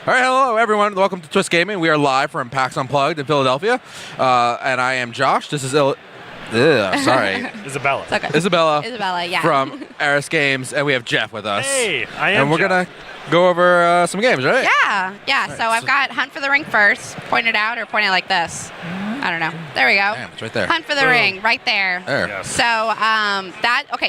All right, hello everyone. Welcome to Twist Gaming. We are live from PAX Unplugged in Philadelphia, and I am Josh. This is Isabella. It's okay. Isabella. Isabella, yeah. From Aris Games, and we have Jeff with us. Hey, I am. And we're gonna go over some games, right? Yeah. So I've got Hunt for the Ring first. Point it out or point it like this. I don't know. There we go. Damn, it's right there. Hunt for the Ring, right there. There. Yes. So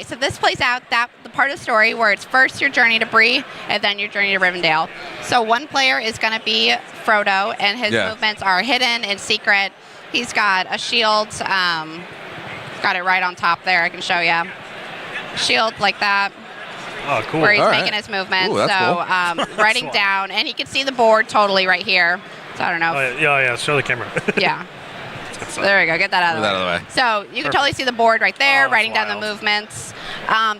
so this plays out the part of the story where it's first your journey to Bree and then your journey to Rivendell. So one player is going to be Frodo, and his movements are hidden and secret. He's got a shield. Got it right on top there. I can show you. Shield like that. Oh, cool. Where he's making his movements. Ooh, that's so writing down, and he can see the board totally right here. So I don't know. Yeah. Show the camera. Yeah. So there we go. Get that out of the way. So you can totally see the board right there, writing down the movements.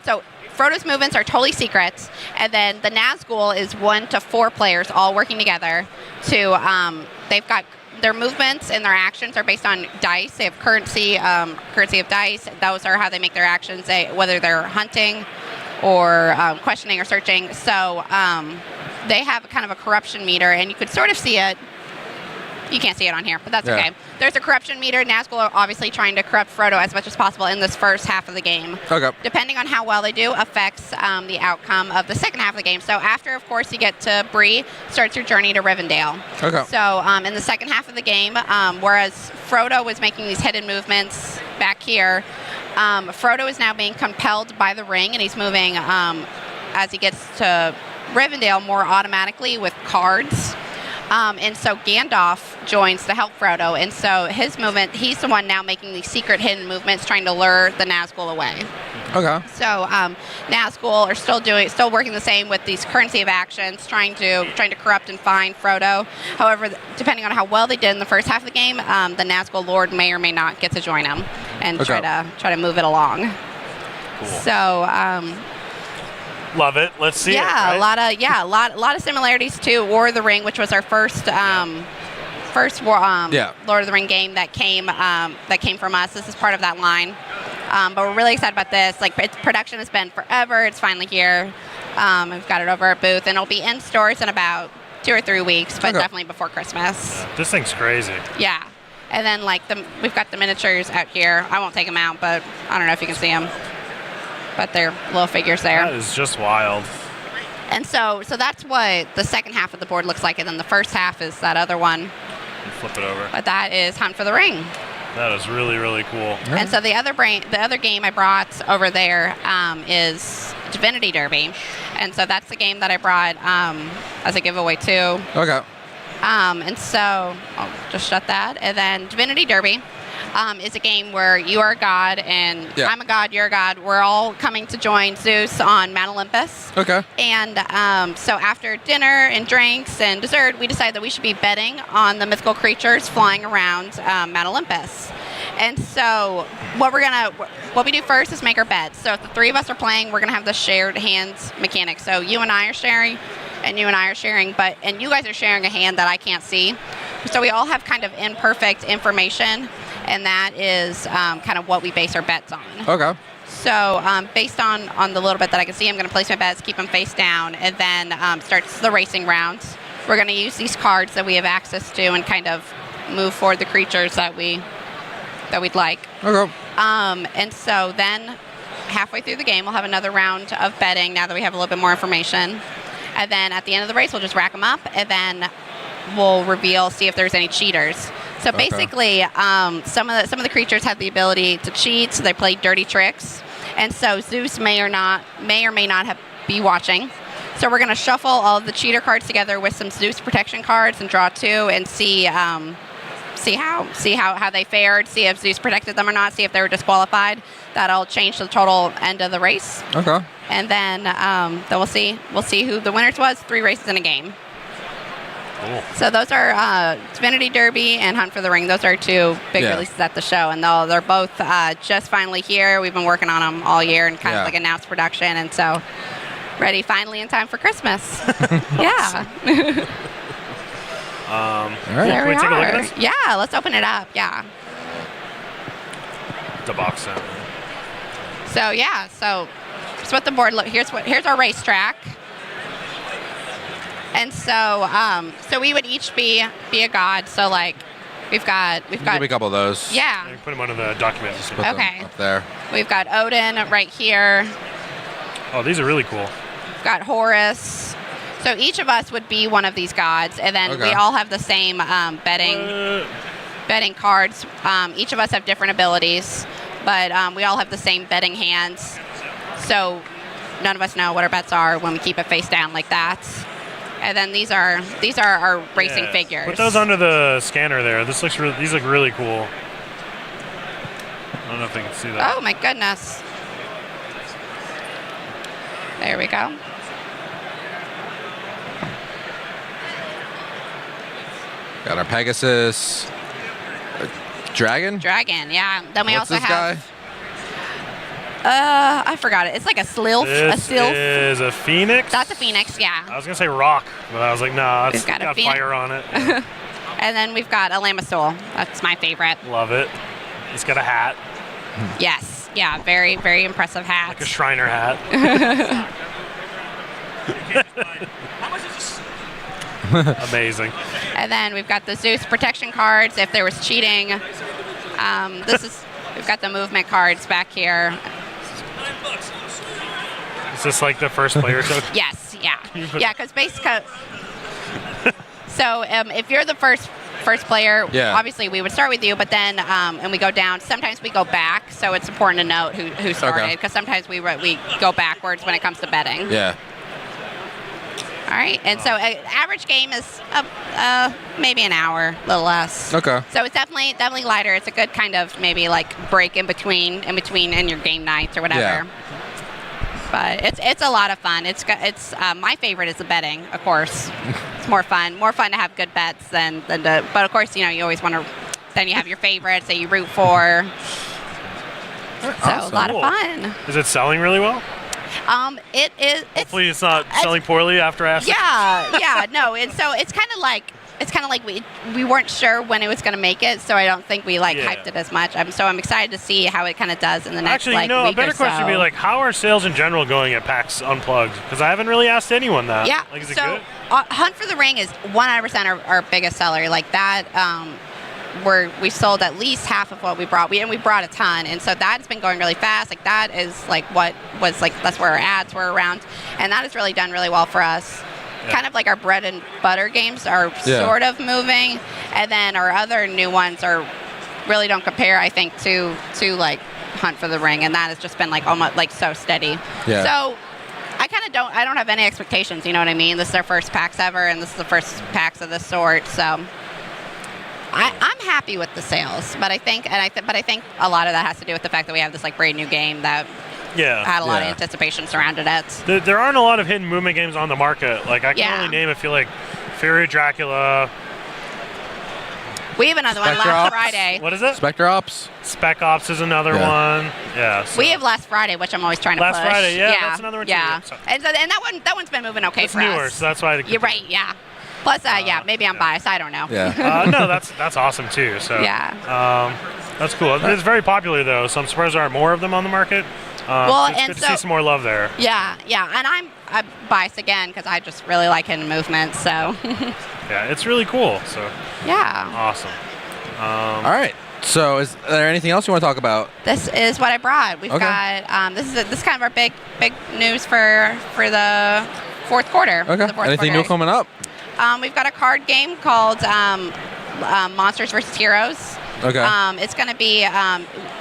So Frodo's movements are totally secret, and then the Nazgul is 1 to 4 players all working together to. They've got their movements and their actions are based on dice. They have currency of dice. Those are how they make their actions, whether they're hunting or questioning or searching. So they have kind of a corruption meter, and you could sort of see it. You can't see it on here, but that's okay. There's a corruption meter. Nazgul are obviously trying to corrupt Frodo as much as possible in this first half of the game. Okay. Depending on how well they do, affects the outcome of the second half of the game. So after, of course, you get to Bree, starts your journey to Rivendell. Okay. So in the second half of the game, whereas Frodo was making these hidden movements back here, Frodo is now being compelled by the ring, and he's moving as he gets to Rivendell more automatically with cards. And so Gandalf joins to help Frodo, and so his movement, he's the one now making these secret hidden movements, trying to lure the Nazgul away. Okay. So Nazgul are still working the same with these currency of actions, trying to corrupt and find Frodo. However, depending on how well they did in the first half of the game, the Nazgul Lord may or may not get to join them and try to move it along. Cool. So. Love it. Let's see it. Yeah, Right? a lot of similarities to War of the Ring, which was our first Lord of the Ring game that came from us. This is part of that line. But we're really excited about this. Like, its production has been forever. It's finally here. We've got it over at booth, and it'll be in stores in about 2 or 3 weeks, but definitely before Christmas. Yeah, this thing's crazy. Yeah. And then we've got the miniatures out here. I won't take them out, but I don't know if you can see them. But they're little figures there. That is just wild. And so that's what the second half of the board looks like, and then the first half is that other one. Flip it over. But that is Hunt for the Ring. That is really, really cool. And so the other game I brought over there is Divinity Derby, and so that's the game that I brought as a giveaway too. Okay. And so I'll just shut that, and then Divinity Derby. Is a game where you are a god and I'm a god, you're a god. We're all coming to join Zeus on Mount Olympus. Okay. And so after dinner and drinks and dessert, we decided that we should be betting on the mythical creatures flying around Mount Olympus. And so what we do first is make our bets. So if the 3 of us are playing, we're going to have the shared hands mechanic. So you and I are sharing, and you and I are sharing, and you guys are sharing a hand that I can't see. So we all have kind of imperfect information, and that is kind of what we base our bets on. Okay. So based on the little bit that I can see, I'm going to place my bets, keep them face down, and then starts the racing rounds. We're going to use these cards that we have access to and kind of move forward the creatures that we'd like. Okay. And so then halfway through the game, we'll have another round of betting now that we have a little bit more information. And then at the end of the race, we'll just rack them up, and then we'll see if there's any cheaters. So basically, some of the creatures have the ability to cheat, so they play dirty tricks. And so Zeus may or may not be watching. So we're going to shuffle all of the cheater cards together with some Zeus protection cards and draw 2 and see how they fared, see if Zeus protected them or not, see if they were disqualified. That'll change the total end of the race. Okay. And then we'll see who the winners was. 3 races in a game. Cool. So those are Divinity Derby and Hunt for the Ring. Those are 2 big releases at the show, and they're both just finally here. We've been working on them all year and kind of announced production, and so ready finally in time for Christmas. Yeah. All right. There Can we take a look at this? Yeah, let's open it up. Yeah. The box set. So here's what the board here's our racetrack. And so we would each be a god. So like we've got Give me a couple of those. yeah. You can put them under the documents. Put them Okay. up there. We've got Odin right here. Oh, these are really cool. We've got Horus. So each of us would be one of these gods, and then we Okay. all have the same betting cards. Each of us have different abilities, but we all have the same betting hands. So none of us know what our bets are when we keep it face down like that. And then these are our racing Yeah. figures. Put those under the scanner there. These look really cool. I don't know if they can see that. Oh my goodness. There we go. Got our Pegasus. Dragon? Dragon, yeah. Then we What's also this have guy? I forgot it. It's like a sylph. This is a phoenix. That's a phoenix, yeah. I was gonna say rock, but I was like, nah, it's We've got a got phoenix. fire on it. And then we've got a Lamasoul. That's my favorite. Love it. It's got a hat, Yes, yeah, very, very impressive hat. like a Shriner hat. Amazing. And then we've got the Zeus protection cards if there was cheating. We've got the movement cards back here. Is this like the first player token? Yes, yeah. Yeah, because basically, so if you're the first player, Yeah. obviously we would start with you, but then, and we go down, sometimes we go back, so it's important to note who started, because sometimes we go backwards when it comes to betting. Yeah. All right, and so average game is maybe an hour, a little less. Okay. So it's definitely lighter. It's a good kind of maybe like break in between in your game nights or whatever. Yeah. But it's a lot of fun. It's my favorite is the betting, of course. It's more fun to have good bets than to. But of course, you always want to. Then you have your favorites that you root for. So Awesome. a lot Cool. of fun. Is it selling really well? It is. Hopefully, it's not selling poorly after asking. Yeah, no, and so it's kind of like we weren't sure when it was going to make it, so I don't think we hyped it as much. So I'm excited to see how it kind of does in the next Actually, week a better or question would be so. how are sales in general going at PAX Unplugged? Because I haven't really asked anyone that. Yeah. Is it So good? Hunt for the Ring is 100% our biggest seller. Like that, we sold at least half of what we brought. We brought a ton, and so that's been going really fast. Like that is what was that's where our ads were around, and that has really done really well for us. Yeah. Kind of like our bread and butter games are sort of moving, and then our other new ones really don't compare, I think, to like Hunt for the Ring, and that has just been almost so steady. Yeah. So I don't have any expectations. You know what I mean? This is our first PAX ever, and this is the first PAX of this sort. So I'm happy with the sales, but I think a lot of that has to do with the fact that we have this brand new game that had a lot of anticipation surrounded it. There aren't a lot of hidden movement games on the market. I can only name a few, Fury Dracula. We have another one Spectre last Ops. Friday. What is it? Spectre Ops. Spec Ops is another one. Yeah. So. We have last Friday, which I'm always trying to push. Last Friday, yeah, that's another one too. Yeah, So- and that one's been moving okay It's for newer, us. so that's why. You're right. Yeah. Plus, maybe I'm biased. I don't know. Yeah. No, that's awesome too. So Yeah. that's cool. It's very popular though, so I'm surprised there aren't more of them on the market. It's good to see some more love there. Yeah, and I'm biased again because I just really like hidden movement. So Yeah, it's really cool. So yeah, awesome. All right. So, is there anything else you want to talk about? this is what I brought. We've got this is kind of our big news for the fourth quarter. Okay. The fourth Anything new quarter. coming up? We've got a card game called Monsters vs. Heroes. Okay. It's going to be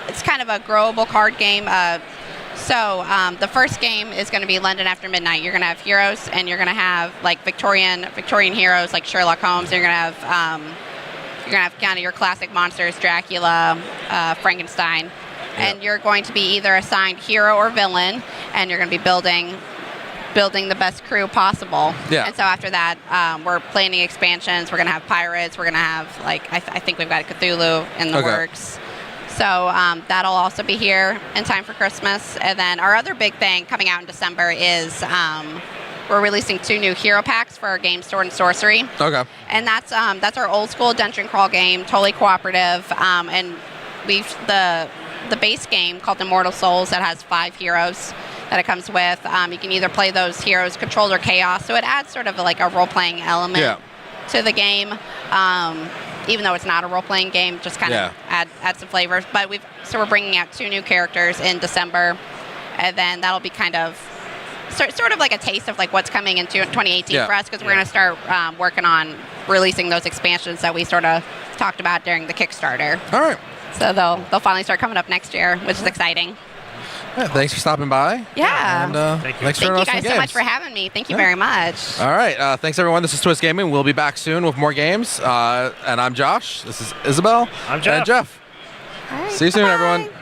it's kind of a growable card game. So the first game is going to be London After Midnight. You're going to have heroes, and you're going to have Victorian heroes like Sherlock Holmes. You're going to have kind of your classic monsters, Dracula, Frankenstein, and you're going to be either assigned hero or villain, and you're going to be building the best crew possible. Yeah. And so after that, we're planning expansions. We're going to have pirates. We're going to have I think we've got a Cthulhu in the works. So that'll also be here in time for Christmas. And then our other big thing coming out in December is we're releasing 2 new hero packs for our game Sword and Sorcery. Okay. And that's our old school dungeon crawl game, totally cooperative. And we've the base game called Immortal Souls that has 5 heroes that it comes with. You can either play those heroes controlled or chaos, so it adds sort of like a role-playing element to the game. Even though it's not a role-playing game, just kind of add some flavors. But we're bringing out 2 new characters in December, and then that'll be kind of sort of like a taste of like what's coming into 2018 for us, because we're going to start working on releasing those expansions that we sort of talked about during the Kickstarter. All right. So they'll finally start coming up next year, which is exciting. Yeah, thanks for stopping by. Yeah. And, Thank you. Thanks Thank for you guys so much for having me. Thank you very much. All right. Thanks, everyone. This is Twist Gaming. We'll be back soon with more games. And I'm Josh. This is Isabel. I'm Jeff. And Jeff. All right, See you soon, bye-bye. everyone.